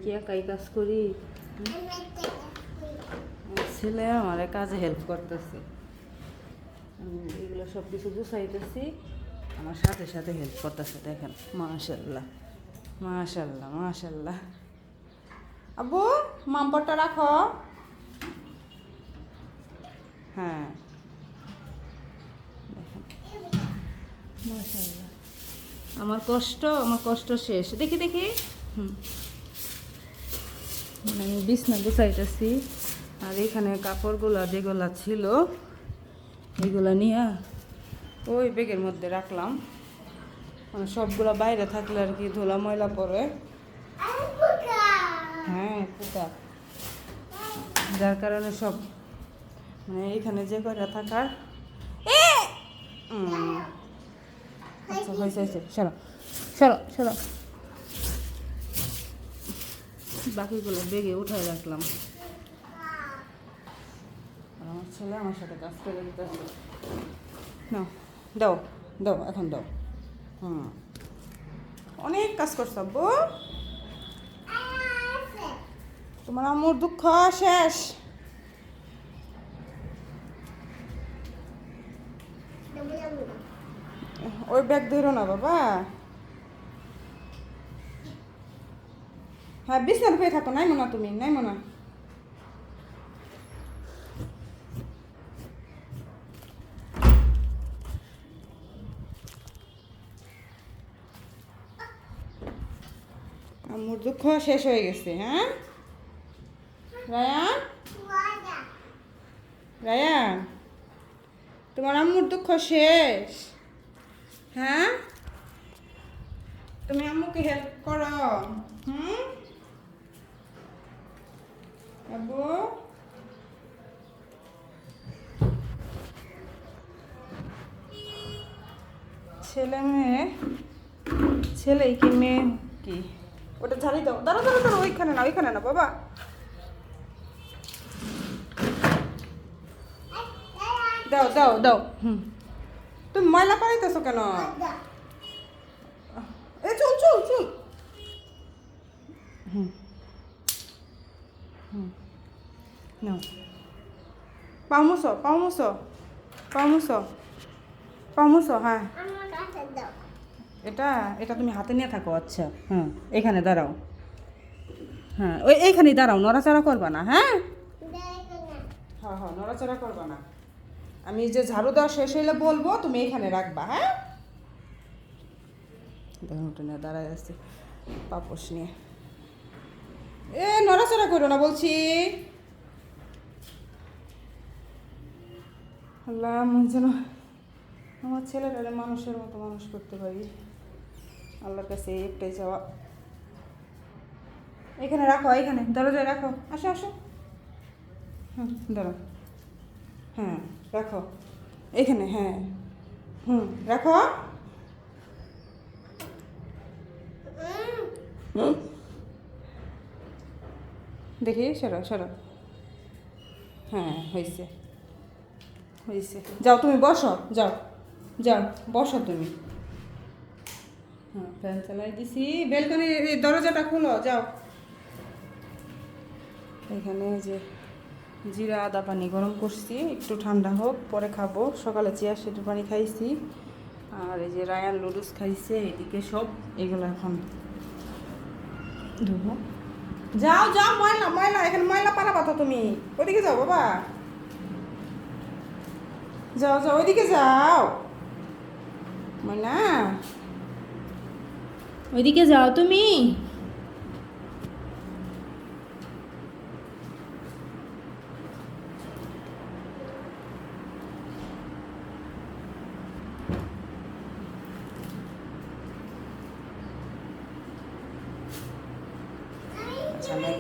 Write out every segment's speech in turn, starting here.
কি একাই কাজ করি? ছেলে আমার কাজে হেল্প করতেছে, আমি এগুলো সব কিছু গুছাইতেছি, আমার সাথে সাথে হেল্প করতেছে। দেখেন, মাশাল্লাহ মাশাল্লাহ মাশাল্লাহ। আব্বু মামপটটা রাখো। হ্যাঁ মাশাল্লাহ, আমার কষ্ট শেষ। দেখি দেখি। মানে আমি বিছনা গুছাইতেছি, আর এখানে কাপড়গুলো যেগুলো ছিল এগুলো নিয়ে ওই ব্যাগের মধ্যে রাখলাম। মানে সবগুলো বাইরে থাকলে আর কি ধুলা ময়লা পড়ে। হ্যাঁ পোকা, যার কারণে সব মানে এখানে যে কয়টা থাকার। আচ্ছা হয়েছে হয়েছে, সরো সরো সরো। বাকিগুলো বেগে উঠাই রাখলাম। আমার ছেলে আমার সাথে কাজ করে দিতে হবে। নাও দাও দাও, এখন দাও। অনেক কাজ করছ আব্বু, তোমার আম্মুর দুঃখ শেষ। ওই ব্যাগ ধরো না বাবা। হ্যাঁ বিছনার হয়ে থাকো, নাই মনে তুমি, নাই মনে। আম্মুর দুঃখ শেষ হয়ে গেছে। হ্যাঁ রায়ান, রায়ান তোমার আম্মুর দুঃখ শেষ। হ্যাঁ তুমি আম্মুকে হেল্প করো। আব্বু ছেলে মেয়ে, ছেলে কি মেয়ে কি? ওটা ঝাড়ি দাও, দাঁড়া দাঁড়া দাঁড়া, ওইখানে না ওইখানে না বাবা। দাও দাও দাও। তুমি ময়লা পাড়াইতেছো কেন? এ চল চল চল। নাও পামুসো পামুসো পামুসো পামুসো। হ্যাঁ এটা এটা তুমি হাতে নিয়ে থাকো। আচ্ছা হ্যাঁ, এখানে দাঁড়াও। হ্যাঁ ওই এইখানেই দাঁড়াও, নড়াচড়া করবা না। হ্যাঁ হ্যাঁ হ্যাঁ, নড়াচড়া করবা না। আমি যে ঝাড়ু দেওয়া শেষ হইলে বলবো, তুমি এইখানে রাখবা। হ্যাঁ দেখুন ওটা নিয়ে দাঁড়ায় আসছি পাপোশ নিয়ে। এ নড়াচড়া করো না বলছি। আল্লাহ মনে যেন আমার ছেলেটারে মানুষের মতো মানুষ করতে পারি। আল্লাহর কাছে একটাই চাওয়া। এখানে রাখো, এখানে দরজায় রাখো। আসো আসো। দাঁড়াও। হ্যাঁ রাখো এখানে। হ্যাঁ রাখো। দেখি সরো সরো। হ্যাঁ হয়েছে হয়েছে, যাও তুমি বসো, যাও যাও বসো তুমি। হ্যাঁ ফ্যান চালাই দিছি, ব্যালকনির দরজাটা খুলো, যাও। এখানে যে জিরা আদা পানি গরম করছি, একটু ঠান্ডা হোক পরে খাবো। সকালে চিয়া সিডের পানি খাইছি, আর এই যে রায়ান লুডুস খাইছে। এদিকে সব এগুলো এখন ধুবো। যাও যাও, ময়লা ময়লা, এখানে ময়লা পারাবা তো তুমি। ওইদিকে যাও বাবা, যাও যাও ওইদিকে যাও। ময়না ওইদিকে যাও তুমি।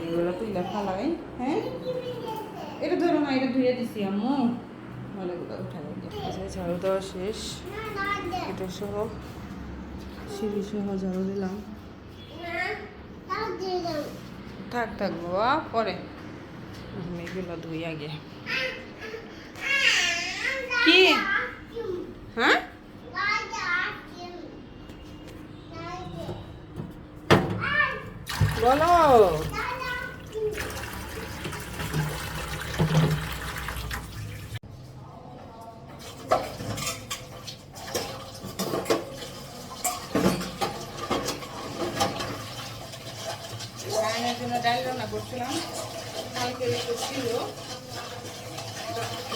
এগুলো তুইলা ফালাই। হ্যাঁ এটা ধরো না, এটা ধুয়ে দিছি আম্মু। ময়লাগুলো উঠা ঝাড়ু দেওয়া শেষ। এটা সহ সিঁড়ি সহ ঝাড়ু দিলাম। থাক থাক বাবা, পরে এগুলো ধুই আগে। কি? হ্যাঁ বলো। রান্নার জন্য ডাল রান্না করছিলাম, কালকে একটু ছিল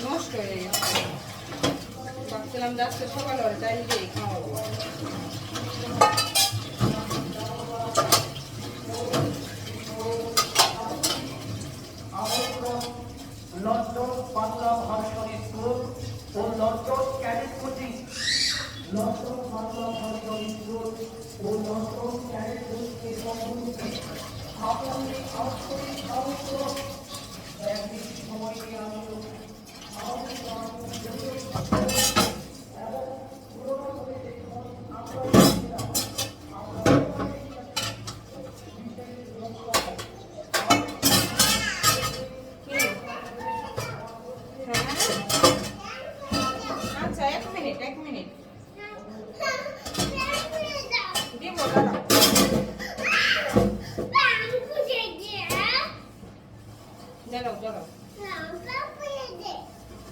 নষ্ট হয়ে গেছে, ভাবছিলাম যে আজকে সকালে ওর ডাল দিয়ে খাওয়াবো। লন্ডন বাংলা ভাষণ স্কুল ও London cadet coaching, London Bangla Bhashan school ও লন্ডন ক্যাডেট কোচিং সম্পর্কে আপনাদের আন্তরিক স্বাগত। একদিন সময় নিয়ে আমি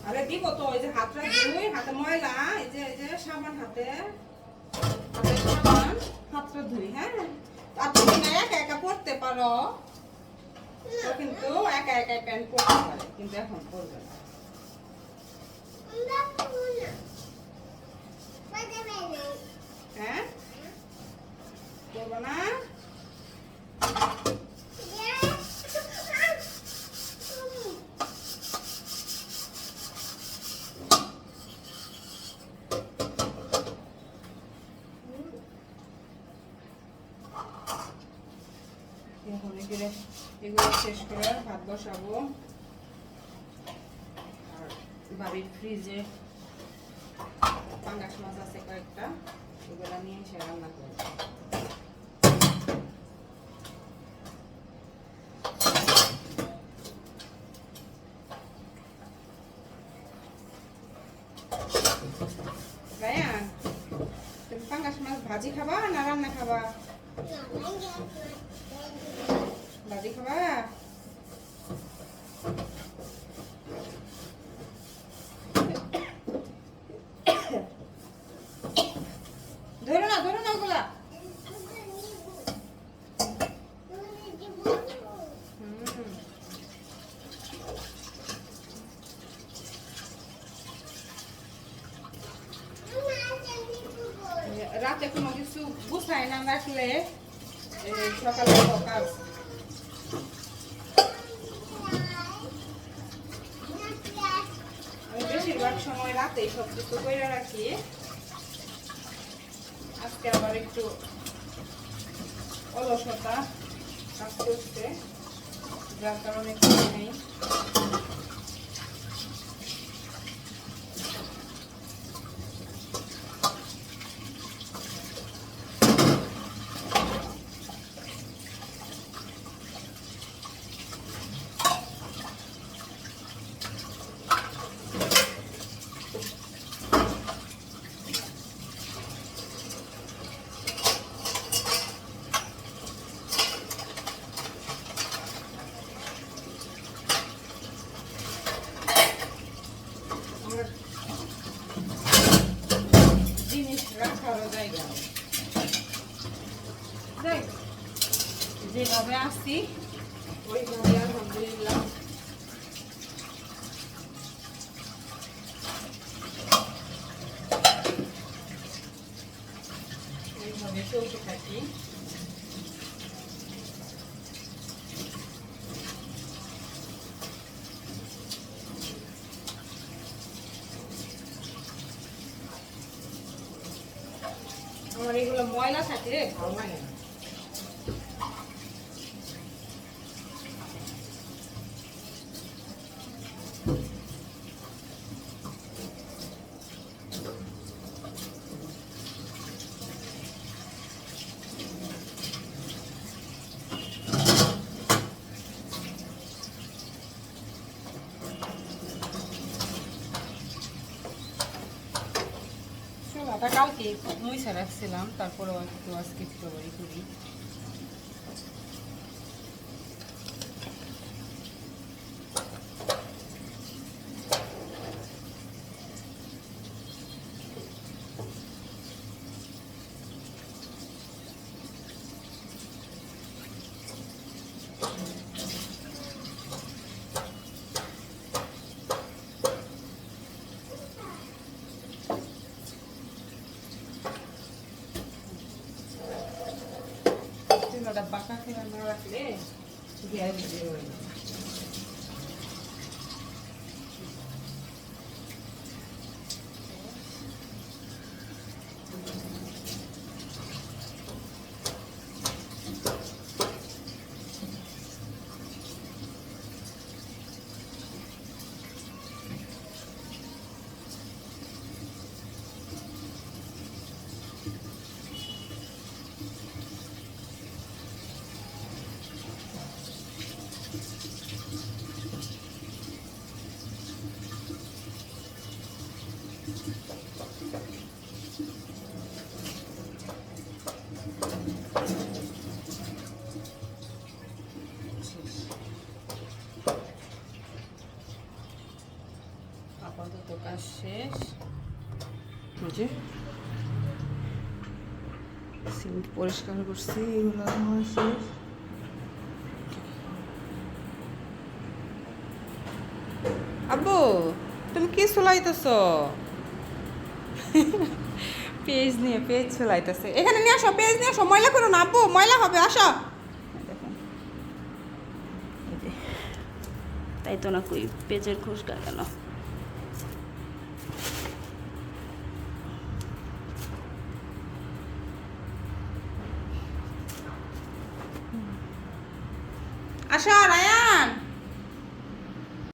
আরে দিব তো, এই যে হাতটা ধুই, হাতে ময়লা, এই যে সাবান, হাতে সাবান, হাতটা ধুই। হ্যাঁ, আর তুমি না একা একা পড়তে পারো, তো কিন্তু একা একা প্যান্ট পরতে পারে, কিন্তু এখন পরবে না। হ্যাঁ, পরবে না। এগুলো শেষ করে ভাত বসাবো, আর বাড়ির ফ্রিজে পাঙ্গাস মাছ আছে কয়েকটা, এগুলো নিয়ে এসে রান্না করবো। রায়ান, তুমি পাঙ্গাস মাছ ভাজি খাবা না রান্না খাবা? ভাজি খাবা? ধরো না ওগুলা। রাতে কোনো কিছু গুছাই না রাখলে সকালে কাজ। আমি বেশিরভাগ সময় রাতেই সব কিছু করে রাখি, আজকে আবার একটু অলসতা কাজ করছে, যার কারণে কিছু নেই। জিনিস রাখারও জায়গা যেভাবে আসছি ওইভাবে আলহামদুলিল্লাহ এইভাবে চলতে থাকি। আমার এগুলো ময়লা থাকলে ভালো লাগে না। চুলাটা কালকে মুছে রাখছিলাম, তারপরেও একটু আজকে একটু করি। না রাখলে গ্যাস বের হয়ে যাবে। আপাতত কাজ শেষ। বুঝে সিঙ্ক পরিষ্কার করছি, এগুলো আমার শেষ। আব্বু তুমি কি চলাইতেছ? পেজ নিয়ে পেজ চলাইতেছে। এখানে নিয়ে আসো, পেজ নিয়ে আসো, ময়লা করো না আব্বু, ময়লা হবে, আসো। দেখুন তাই তো না, কই পেজের খুশকা কেন? আসো রায়া।